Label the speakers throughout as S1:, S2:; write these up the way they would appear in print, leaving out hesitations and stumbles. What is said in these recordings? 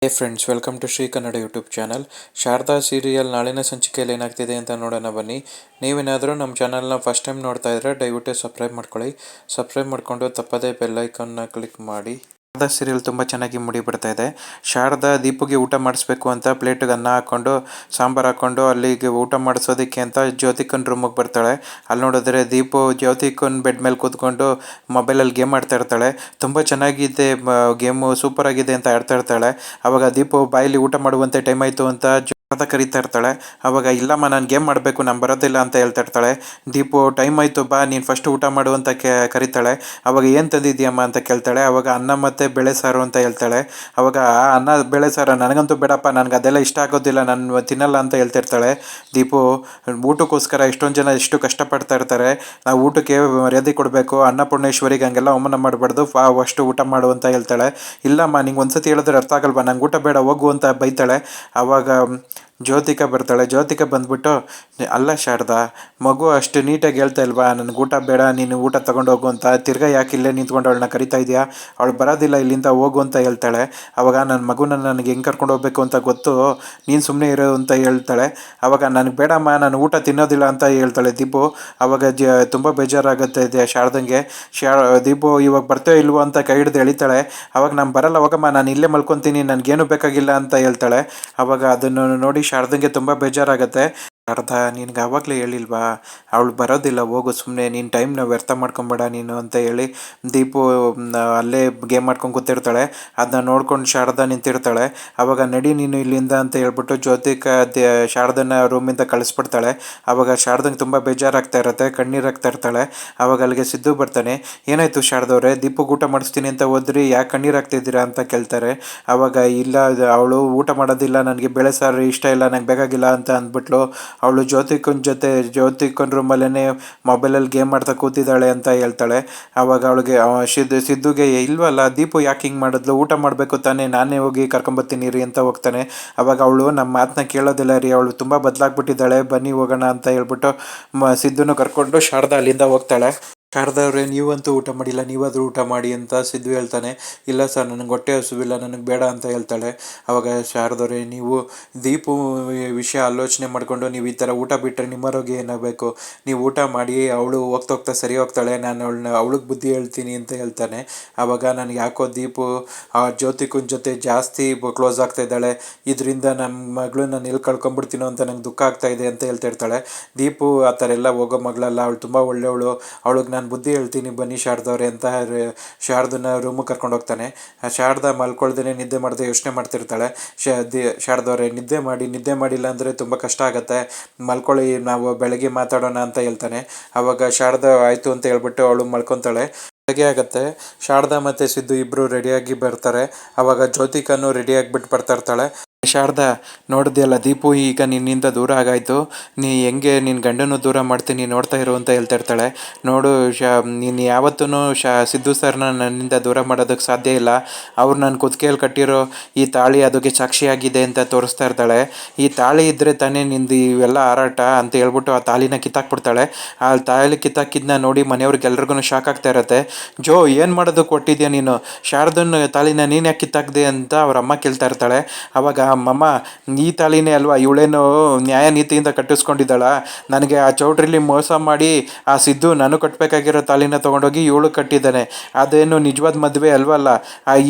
S1: Hey friends, welcome to Shri Kannada YouTube channel. Sharada serial ನಾಳಿನ ಸಂಚಿಕೆಯಲ್ಲಿ ಏನಾಗ್ತಿದೆ ಅಂತ ನೋಡೋಣ ಬನ್ನಿ. ನೀವೇನಾದರೂ ನಮ್ಮ ಚಾನಲ್ನ ಫಸ್ಟ್ ಟೈಮ್ ನೋಡ್ತಾ ಇದ್ರೆ ದಯವಿಟ್ಟು ಸಬ್ಸ್ಕ್ರೈಬ್ ಮಾಡ್ಕೊಳ್ಳಿ. ಸಬ್ಸ್ಕ್ರೈಬ್ ಮಾಡಿಕೊಂಡು ತಪ್ಪದೇ ಬೆಲ್ಲೈಕನ್ನ ಕ್ಲಿಕ್ ಮಾಡಿ. ಶಾರದಾ ಸೀರಿಯಲ್ ತುಂಬ ಚೆನ್ನಾಗಿ ಮುಡಿ ಬರ್ತಾ ಇದೆ. ಶಾರದಾ ದೀಪುಗೆ ಊಟ ಮಾಡಿಸ್ಬೇಕು ಅಂತ ಪ್ಲೇಟಿಗೆ ಅನ್ನ ಹಾಕ್ಕೊಂಡು ಸಾಂಬಾರು ಹಾಕ್ಕೊಂಡು ಅಲ್ಲಿಗೆ ಊಟ ಮಾಡಿಸೋದಕ್ಕೆ ಅಂತ ಜ್ಯೋತಿಕನ್ ರೂಮಿಗೆ ಬರ್ತಾಳೆ. ಅಲ್ಲಿ ನೋಡಿದ್ರೆ ದೀಪು ಜ್ಯೋತಿಕನ್ ಬೆಡ್ ಮೇಲೆ ಕೂತ್ಕೊಂಡು ಮೊಬೈಲಲ್ಲಿ ಗೇಮ್ ಆಡ್ತಾ ಇರ್ತಾಳೆ. ತುಂಬ ಚೆನ್ನಾಗಿದೆ ಗೇಮು, ಸೂಪರ್ ಆಗಿದೆ ಅಂತ ಆಡ್ತಾ ಇರ್ತಾಳೆ. ಅವಾಗ ದೀಪು ಬಾಯಲ್ಲಿ ಊಟ ಮಾಡುವಂತೆ ಟೈಮ್ ಆಯಿತು ಅಂತ ಶಾರದಾ ಕರೀತಾ ಇರ್ತಾಳೆ. ಅವಾಗ ಇಲ್ಲಮ್ಮ, ನಾನು ಗೇಮ್ ಮಾಡಬೇಕು, ನಾನು ಬರೋದಿಲ್ಲ ಅಂತ ಹೇಳ್ತಾ ಇರ್ತಾಳೆ. ದೀಪು ಟೈಮ್ ಆಯಿತು ಬಾ, ನೀನು ಫಸ್ಟ್ ಊಟ ಮಾಡು ಅಂತ ಕರೀತಾಳೆ. ಅವಾಗ ಏನು ತಂದಿದ್ದೀಯಮ್ಮ ಅಂತ ಕೇಳ್ತಾಳೆ. ಅವಾಗ ಅನ್ನ ಮತ್ತು ಬೇಳೆ ಸಾರು ಅಂತ ಹೇಳ್ತಾಳೆ. ಅವಾಗ ಅನ್ನ ಬೇಳೆ ಸಾರು ನನಗಂತೂ ಬೇಡಪ್ಪ, ನನಗೆ ಅದೆಲ್ಲ ಇಷ್ಟ ಆಗೋದಿಲ್ಲ, ನಾನು ತಿನ್ನಲ್ಲ ಅಂತ ಹೇಳ್ತಿರ್ತಾಳೆ. ದೀಪು ಊಟಕ್ಕೋಸ್ಕರ ಎಷ್ಟೊಂದು ಜನ ಎಷ್ಟು ಕಷ್ಟಪಡ್ತಾ ಇರ್ತಾರೆ, ನಾವು ಊಟಕ್ಕೆ ಮರ್ಯಾದೆ ಕೊಡಬೇಕು, ಅನ್ನಪೂರ್ಣೇಶ್ವರಿಗೆ ಹಂಗೆಲ್ಲ ಅವಮಾನ ಮಾಡಬಾರ್ದು, ಅಷ್ಟು ಊಟ ಮಾಡು ಅಂತ ಹೇಳ್ತಾಳೆ. ಇಲ್ಲಮ್ಮ, ನಿಂಗೆ ಒಂದ್ಸತಿ ಹೇಳಿದ್ರೆ ಅರ್ಥ ಆಗಲ್ವಾ, ನಂಗೆ ಊಟ ಬೇಡ ಹೋಗು ಅಂತ ಬೈತಾಳೆ. ಆವಾಗ ಜ್ಯೋತಿಕಾ ಬರ್ತಾಳೆ. ಜ್ಯೋತಿಕಾ ಬಂದ್ಬಿಟ್ಟು, ಅಲ್ಲ ಶಾರದಾ, ಮಗು ಅಷ್ಟು ನೀಟಾಗಿ ಹೇಳ್ತಾ ಇಲ್ವಾ ನನಗೆ ಊಟ ಬೇಡ, ನೀನು ಊಟ ತೊಗೊಂಡೋಗು ಅಂತ, ತಿರ್ಗಾ ಯಾಕೆ ಇಲ್ಲೇ ನಿಂತ್ಕೊಂಡು ಅವಳನ್ನ ಕರಿತಾ ಇದೆಯಾ, ಅವಳು ಬರೋದಿಲ್ಲ ಇಲ್ಲಿಂದ, ಹೋಗು ಅಂತ ಹೇಳ್ತಾಳೆ. ಅವಾಗ ನನ್ನ ಮಗುನ ನನಗೆ ಹೆಂಗೆ ಕರ್ಕೊಂಡು ಹೋಗ್ಬೇಕು ಅಂತ ಗೊತ್ತು, ನೀನು ಸುಮ್ಮನೆ ಇರು ಅಂತ ಹೇಳ್ತಾಳೆ. ಅವಾಗ ನನಗೆ ಬೇಡಮ್ಮ, ನಾನು ಊಟ ತಿನ್ನೋದಿಲ್ಲ ಅಂತ ಹೇಳ್ತಾಳೆ ದೀಪು. ಅವಾಗ ತುಂಬ ಬೇಜಾರಾಗುತ್ತೆ ಶಾರದಂಗೆ. ದೀಪು ಇವಾಗ ಬರ್ತೇವೆ ಇಲ್ವೋ ಅಂತ ಕೈ ಹಿಡಿದು ಎಳಿತಾಳೆ. ಅವಾಗ ನಾನು ಬರಲ್ಲ, ಹೋಗಮ್ಮ, ನಾನು ಇಲ್ಲೇ ಮಲ್ಕೊತೀನಿ, ನನಗೇನು ಬೇಕಾಗಿಲ್ಲ ಅಂತ ಹೇಳ್ತಾಳೆ. ಅವಾಗ ಅದನ್ನು ನೋಡಿ ಶಾರದಂಗೆ ತುಂಬ ಬೇಜಾರಾಗುತ್ತೆ. ಶಾರದಾ, ನಿನಗೆ ಆವಾಗಲೇ ಹೇಳಿಲ್ವಾ ಅವಳು ಬರೋದಿಲ್ಲ, ಹೋಗು ಸುಮ್ಮನೆ, ನೀನು ಟೈಮ್ನ ವ್ಯರ್ಥ ಮಾಡ್ಕೊಬೇಡ ನೀನು ಅಂತ ಹೇಳಿ ದೀಪು ಅಲ್ಲೇ ಗೇಮ್ ಮಾಡ್ಕೊಂಡು ಕೂತಿರ್ತಾಳೆ. ಅದನ್ನ ನೋಡ್ಕೊಂಡು ಶಾರದಾ ನಿಂತಿರ್ತಾಳೆ. ಅವಾಗ ನಡಿ ನೀನು ಇಲ್ಲಿಂದ ಅಂತ ಹೇಳ್ಬಿಟ್ಟು ಜ್ಯೋತಿಕಾ ಶಾರದನ ರೂಮಿಂದ ಕಳಿಸ್ಬಿಡ್ತಾಳೆ. ಅವಾಗ ಶಾರದಂಗೆ ತುಂಬ ಬೇಜಾರಾಗ್ತಾ ಇರುತ್ತೆ, ಕಣ್ಣೀರಾಗ್ತಾ ಇರ್ತಾಳೆ. ಅವಾಗ ಅಲ್ಲಿಗೆ ಸಿದ್ದು ಬರ್ತಾನೆ. ಏನಾಯಿತು ಶಾರದವ್ರೆ, ದೀಪುಗೆ ಊಟ ಮಾಡಿಸ್ತೀನಿ ಅಂತ ಹೋದ್ರಿ, ಯಾಕೆ ಕಣ್ಣೀರಾಗ್ತಿದ್ದೀರಾ ಅಂತ ಕೇಳ್ತಾರೆ. ಅವಾಗ ಇಲ್ಲ, ಅವಳು ಊಟ ಮಾಡೋದಿಲ್ಲ, ನನಗೆ ಬೇಳೆ ಸಾರು ಇಷ್ಟ ಇಲ್ಲ, ನಂಗೆ ಬೇಕಾಗಿಲ್ಲ ಅಂತ ಅಂದ್ಬಿಟ್ಲು. ಅವಳು ಜ್ಯೋತಿಕನ್ ರೂಮಲ್ಲೇ ಮೊಬೈಲಲ್ಲಿ ಗೇಮ್ ಮಾಡ್ತಾ ಕೂತಿದ್ದಾಳೆ ಅಂತ ಹೇಳ್ತಾಳೆ. ಆವಾಗ ಅವಳಿಗೆ ಸಿದ್ದುಗೆ ಇಲ್ವಲ್ಲ, ದೀಪು ಯಾಕೆ ಹಿಂಗೆ ಮಾಡಿದ್ಲು, ಊಟ ಮಾಡಬೇಕು ತಾನೇ, ನಾನೇ ಹೋಗಿ ಕರ್ಕೊಂಬರ್ತೀನಿ ರೀ ಅಂತ ಹೋಗ್ತಾನೆ. ಅವಾಗ ಅವಳು ನಮ್ಮ ಮಾತನ್ನ ಕೇಳೋದಿಲ್ಲ ರೀ, ಅವಳು ತುಂಬ ಬದಲಾಗ್ಬಿಟ್ಟಿದ್ದಾಳೆ, ಬನ್ನಿ ಹೋಗೋಣ ಅಂತ ಹೇಳ್ಬಿಟ್ಟು ಸಿದ್ದುನ ಕರ್ಕೊಂಡು ಶಾರದಾ ಅಲ್ಲಿಂದ ಹೋಗ್ತಾಳೆ. ಶಾರದಾ ಅವರೇ, ನೀವಂತೂ ಊಟ ಮಾಡಿಲ್ಲ, ನೀವಾದರೂ ಊಟ ಮಾಡಿ ಅಂತ ಸಿದ್ದು ಹೇಳ್ತಾನೆ. ಇಲ್ಲ ಸರ್, ನನಗೆ ಹೊಟ್ಟೆ ಹಸುವಿಲ್ಲ, ನನಗೆ ಬೇಡ ಅಂತ ಹೇಳ್ತಾಳೆ. ಅವಾಗ ಶಾರದವ್ರೆ, ನೀವು ದೀಪು ವಿಷಯ ಆಲೋಚನೆ ಮಾಡಿಕೊಂಡು ನೀವು ಈ ಥರ ಊಟ ಬಿಟ್ಟರೆ ನಿಮ್ಮ ಆರೋಗ್ಯ ಏನಾಗಬೇಕು, ನೀವು ಊಟ ಮಾಡಿ, ಅವಳು ಹೋಗ್ತಾ ಹೋಗ್ತಾ ಸರಿ ಹೋಗ್ತಾಳೆ, ನಾನು ಅವಳಿಗೆ ಬುದ್ಧಿ ಹೇಳ್ತೀನಿ ಅಂತ ಹೇಳ್ತಾನೆ. ಆವಾಗ ನನಗೆ ಯಾಕೋ ದೀಪು ಆ ಜ್ಯೋತಿಕನ ಜೊತೆ ಜಾಸ್ತಿ ಕ್ಲೋಸ್ ಆಗ್ತಾ ಇದ್ದಾಳೆ, ಇದರಿಂದ ನಮ್ಮ ಮಗಳು ನಾನು ಎಲ್ಲಿ ಕಳ್ಕೊಂಬಿಡ್ತೀನೋ ಅಂತ ನಂಗೆ ದುಃಖ ಆಗ್ತಾ ಇದೆ ಅಂತ ಹೇಳ್ತಿರ್ತಾಳೆ. ದೀಪು ಆ ಥರ ಎಲ್ಲ ಹೋಗೋ ಮಗಳಲ್ಲ, ಅವಳು ತುಂಬ ಒಳ್ಳೆಯವಳು, ಅವಳಿಗೆ ನಾನು ಬುದ್ಧಿ ಹೇಳ್ತೀನಿ ಬನ್ನಿ ಶಾರದವ್ರೆ ಅಂತ ಶಾರದನ ರೂಮಿಗೆ ಕರ್ಕೊಂಡು ಹೋಗ್ತಾನೆ. ಶಾರದಾ ಮಲ್ಕೊಳ್ದೇ ನಿದ್ದೆ ಮಾಡದೆ ಯೋಚನೆ ಮಾಡ್ತಿರ್ತಾಳೆ. ಶಾರದವ್ರೆ, ನಿದ್ದೆ ಮಾಡಿಲ್ಲ ಅಂದರೆ ತುಂಬ ಕಷ್ಟ ಆಗುತ್ತೆ, ಮಲ್ಕೊಳ್ಳಿ, ನಾವು ಬೆಳಗ್ಗೆ ಮಾತಾಡೋಣ ಅಂತ ಹೇಳ್ತಾನೆ. ಆವಾಗ ಶಾರದಾ ಆಯಿತು ಅಂತ ಹೇಳ್ಬಿಟ್ಟು ಅವಳು ಮಲ್ಕೊತಾಳೆ. ಬೆಳಗ್ಗೆ ಆಗುತ್ತೆ. ಶಾರದಾ ಮತ್ತು ಸಿದ್ದು ಇಬ್ಬರು ರೆಡಿಯಾಗಿ ಬರ್ತಾರೆ. ಆವಾಗ ಜ್ಯೋತಿಕನು ರೆಡಿಯಾಗಿಬಿಟ್ಟು ಬರ್ತಾ ಇರ್ತಾಳೆ. ಶಾರದಾ, ನೋಡಿದೆಯಲ್ಲ, ದೀಪು ಈಗ ನಿನ್ನಿಂದ ದೂರ ಆಗಾಯಿತು, ನೀ ಹೆಂಗೆ ನಿನ್ನ ಗಂಡನೂ ದೂರ ಮಾಡ್ತೀನಿ ನೋಡ್ತಾ ಇರು ಅಂತ ಹೇಳ್ತಾ ಇರ್ತಾಳೆ. ನೋಡು ನೀನು ಯಾವತ್ತೂ ಸಿದ್ದು ಸರ್ನ ನನ್ನಿಂದ ದೂರ ಮಾಡೋದಕ್ಕೆ ಸಾಧ್ಯ ಇಲ್ಲ, ಅವ್ರು ನನ್ನ ಕುತ್ತಿಗೆಯಲ್ಲಿ ಕಟ್ಟಿರೋ ಈ ತಾಳಿ ಅದಕ್ಕೆ ಸಾಕ್ಷಿಯಾಗಿದೆ ಅಂತ ತೋರಿಸ್ತಾ ಇರ್ತಾಳೆ. ಈ ತಾಳಿ ಇದ್ದರೆ ತಾನೇ ನಿಂದು ಇವೆಲ್ಲ ಹಾರಾಟ ಅಂತ ಹೇಳ್ಬಿಟ್ಟು ಆ ತಾಳಿನ ಕಿತ್ತಾಕ್ಬಿಡ್ತಾಳೆ. ಆ ತಾಳಿ ಕಿತ್ತಾಕಿದ್ದನ್ನ ನೋಡಿ ಮನೆಯವ್ರಿಗೆಲ್ರಿಗೂ ಶಾಕ್ ಆಗ್ತಾ ಇರುತ್ತೆ. ಜೋ, ಏನು ಮಾಡೋದಕ್ಕೆ ಕೊಟ್ಟಿದ್ಯಾ ನೀನು, ಶಾರದನ ತಾಳಿನ ನೀನು ಯಾಕೆ ಕಿತ್ತಾಕ್ದೆ ಅಂತ ಅವ್ರ ಅಮ್ಮ ಕೇಳ್ತಾ ಇರ್ತಾಳೆ. ಅವಾಗ ಅಮ್ಮಮ್ಮ, ಈ ತಾಳಿನೇ ಅಲ್ವಾ, ಇವಳೇನು ನ್ಯಾಯ ನೀತಿಯಿಂದ ಕಟ್ಟಿಸ್ಕೊಂಡಿದ್ದಾಳ, ನನಗೆ ಆ ಚೌಟ್ರಿಲಿ ಮೋಸ ಮಾಡಿ ಆ ಸಿದ್ದು ನಾನು ಕಟ್ಟಬೇಕಾಗಿರೋ ತಾಳಿನ ತೊಗೊಂಡೋಗಿ ಇವಳು ಕಟ್ಟಿದ್ದಾನೆ, ಅದೇನು ನಿಜವಾದ ಮದುವೆ ಅಲ್ವಲ್ಲ,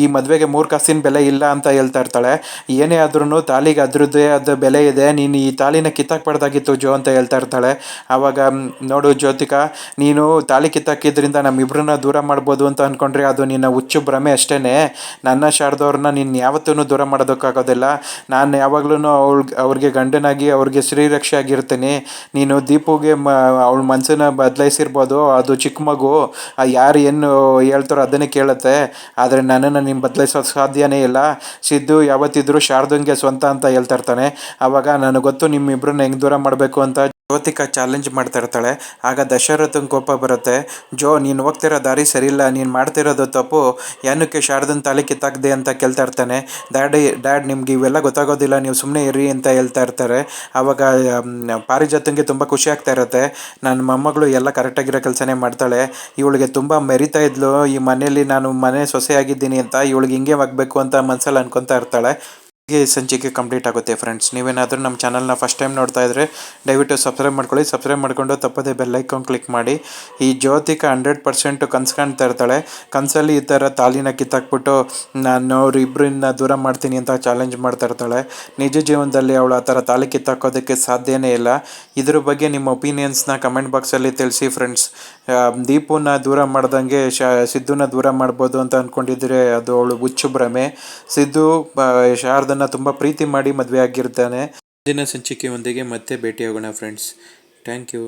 S1: ಈ ಮದುವೆಗೆ 3 ಕಾಸಿನ ಬೆಲೆ ಇಲ್ಲ ಅಂತ ಹೇಳ್ತಾ ಇರ್ತಾಳೆ. ಏನೇ ಆದ್ರೂ ತಾಳಿಗೆ ಅದ್ರದ್ದೇ ಆದ ಬೆಲೆ ಇದೆ, ನೀನು ಈ ತಾಳಿನ ಕಿತ್ತಾಕ್ಬಾರ್ದಾಗಿತ್ತು ಜೋ ಅಂತ ಹೇಳ್ತಾ ಇರ್ತಾಳೆ. ಆವಾಗ ನೋಡು ಜ್ಯೋತಿಕಾ, ನೀನು ತಾಳಿ ಕಿತ್ತಾಕಿದ್ರಿಂದ ನಮ್ಮಿಬ್ಬರನ್ನ ದೂರ ಮಾಡ್ಬೋದು ಅಂತ ಅಂದ್ಕೊಂಡ್ರೆ ಅದು ನಿನ್ನ ಹುಚ್ಚು ಭ್ರಮೆ ಅಷ್ಟೇ. ನನ್ನ ಶಾರದವ್ರನ್ನ ನೀನು ಯಾವತ್ತೂ ದೂರ ಮಾಡೋದಕ್ಕಾಗೋದಿಲ್ಲ, ನಾನು ಯಾವಾಗ್ಲೂ ಅವ್ರಿಗೆ ಗಂಡನಾಗಿ ಅವ್ರಿಗೆ ಶ್ರೀರಕ್ಷೆ ಆಗಿರ್ತೀನಿ. ನೀನು ದೀಪುಗೆ ಅವಳ ಮನಸ್ಸನ್ನ ಬದಲಾಯಿಸಿರ್ಬೋದು, ಅದು ಚಿಕ್ಕ ಮಗು, ಯಾರು ಏನು ಹೇಳ್ತಾರೋ ಅದನ್ನೇ ಕೇಳುತ್ತೆ, ಆದರೆ ನನ್ನನ್ನು ನೀನು ಬದಲಾಯಿಸೋದು ಸಾಧ್ಯನೇ ಇಲ್ಲ. ಸಿದ್ದು ಯಾವತ್ತಿದ್ರೂ ಶಾರದಂಗೆ ಸ್ವಂತ ಅಂತ ಹೇಳ್ತಾ ಇರ್ತಾನೆ. ಆವಾಗ ನನಗೆ ಗೊತ್ತು ನಿಮ್ಮಿಬ್ಬರನ್ನ ಹೆಂಗೆ ದೂರ ಮಾಡಬೇಕು ಅಂತ ಜ್ಯೋತಿಕಾ ಚಾಲೆಂಜ್ ಮಾಡ್ತಾ ಇರ್ತಾಳೆ. ಆಗ ದಶರಥಂಗೆ ಕೋಪ ಬರುತ್ತೆ. ಜೋ, ನೀನು ಹೋಗ್ತಿರೋ ದಾರಿ ಸರಿಯಿಲ್ಲ, ನೀನು ಮಾಡ್ತಿರೋದು ತಪ್ಪು, ಏನಕ್ಕೆ ಶಾರದನ ತಾಳಿ ಕಿತ್ತಾಕ್ದೆ ಅಂತ ಕೇಳ್ತಾ ಇರ್ತಾನೆ. ಡ್ಯಾಡ್, ನಿಮ್ಗೆ ಇವೆಲ್ಲ ಗೊತ್ತಾಗೋದಿಲ್ಲ, ನೀವು ಸುಮ್ಮನೆ ಇರಿ ಅಂತ ಹೇಳ್ತಾ ಇರ್ತಾರೆ. ಆವಾಗ ಪಾರಿಜಾತಂಗೆ ತುಂಬ ಖುಷಿ ಆಗ್ತಾ ಇರುತ್ತೆ. ನನ್ನ ಮೊಮ್ಮಗಳು ಎಲ್ಲ ಕರೆಕ್ಟಾಗಿರೋ ಕೆಲಸನೇ ಮಾಡ್ತಾಳೆ, ಇವಳಿಗೆ ತುಂಬ ಮೆರಿತಾ ಇದ್ಲು ಈ ಮನೆಯಲ್ಲಿ ನಾನು ಮನೆ ಸೊಸೆಯಾಗಿದ್ದೀನಿ ಅಂತ, ಇವಳಿಗೆ ಹಿಂಗೆ ಆಗಬೇಕು ಅಂತ ಮನಸ್ಸಲ್ಲಿ ಅನ್ಕೊತಾ ಇರ್ತಾಳೆ. ಹೀಗೆ ಸಂಚಿಕೆ ಕಂಪ್ಲೀಟ್ ಆಗುತ್ತೆ ಫ್ರೆಂಡ್ಸ್. ನೀವೇನಾದರೂ ನಮ್ಮ ಚಾನಲ್ನ ಫಸ್ಟ್ ಟೈಮ್ ನೋಡ್ತಾ ಇದ್ದರೆ ದಯವಿಟ್ಟು ಸಬ್ಸ್ಕ್ರೈಬ್ ಮಾಡ್ಕೊಳ್ಳಿ. ಸಬ್ಸ್ಕ್ರೈಬ್ ಮಾಡಿಕೊಂಡು ತಪ್ಪದೇ ಬೆಲ್ ಐಕಾನ್ ಕ್ಲಿಕ್ ಮಾಡಿ. ಈ ಜ್ಯೋತಿಕಾ 100% ಕನ್ಸು ಕಾಣ್ತಾ ಇರ್ತಾಳೆ. ಕನಸಲ್ಲಿ ಈ ಥರ ತಾಲಿನ ಕಿತ್ತಾಕ್ಬಿಟ್ಟು ನಾನು ಅವರಿಬ್ಬರನ್ನ ದೂರ ಮಾಡ್ತೀನಿ ಅಂತ ಚಾಲೆಂಜ್ ಮಾಡ್ತಾ ಇರ್ತಾಳೆ. ನಿಜ ಜೀವನದಲ್ಲಿ ಅವಳು ಆ ಥರ ತಾಲಿ ಕಿತ್ತಾಕೋದಕ್ಕೆ ಸಾಧ್ಯನೇ ಇಲ್ಲ. ಇದ್ರ ಬಗ್ಗೆ ನಿಮ್ಮ ಒಪಿನಿಯನ್ಸ್ನ ಕಮೆಂಟ್ ಬಾಕ್ಸಲ್ಲಿ ತಿಳಿಸಿ ಫ್ರೆಂಡ್ಸ್. ದೀಪುನ ದೂರ ಮಾಡ್ದಂಗೆ ಸಿದ್ದುನ ದೂರ ಮಾಡ್ಬೋದು ಅಂತ ಅಂದ್ಕೊಂಡಿದ್ರೆ ಅದು ಅವಳು ಹುಚ್ಚು ಭ್ರಮೆ. ಸಿದ್ದು ಶಾರದನ್ನ ತುಂಬ ಪ್ರೀತಿ ಮಾಡಿ ಮದುವೆ ಆಗಿರ್ತಾನೆ. ಮುಂದಿನ ಸಂಚಿಕೆಯೊಂದಿಗೆ ಮತ್ತೆ ಭೇಟಿಯಾಗೋಣ ಫ್ರೆಂಡ್ಸ್. Thank you.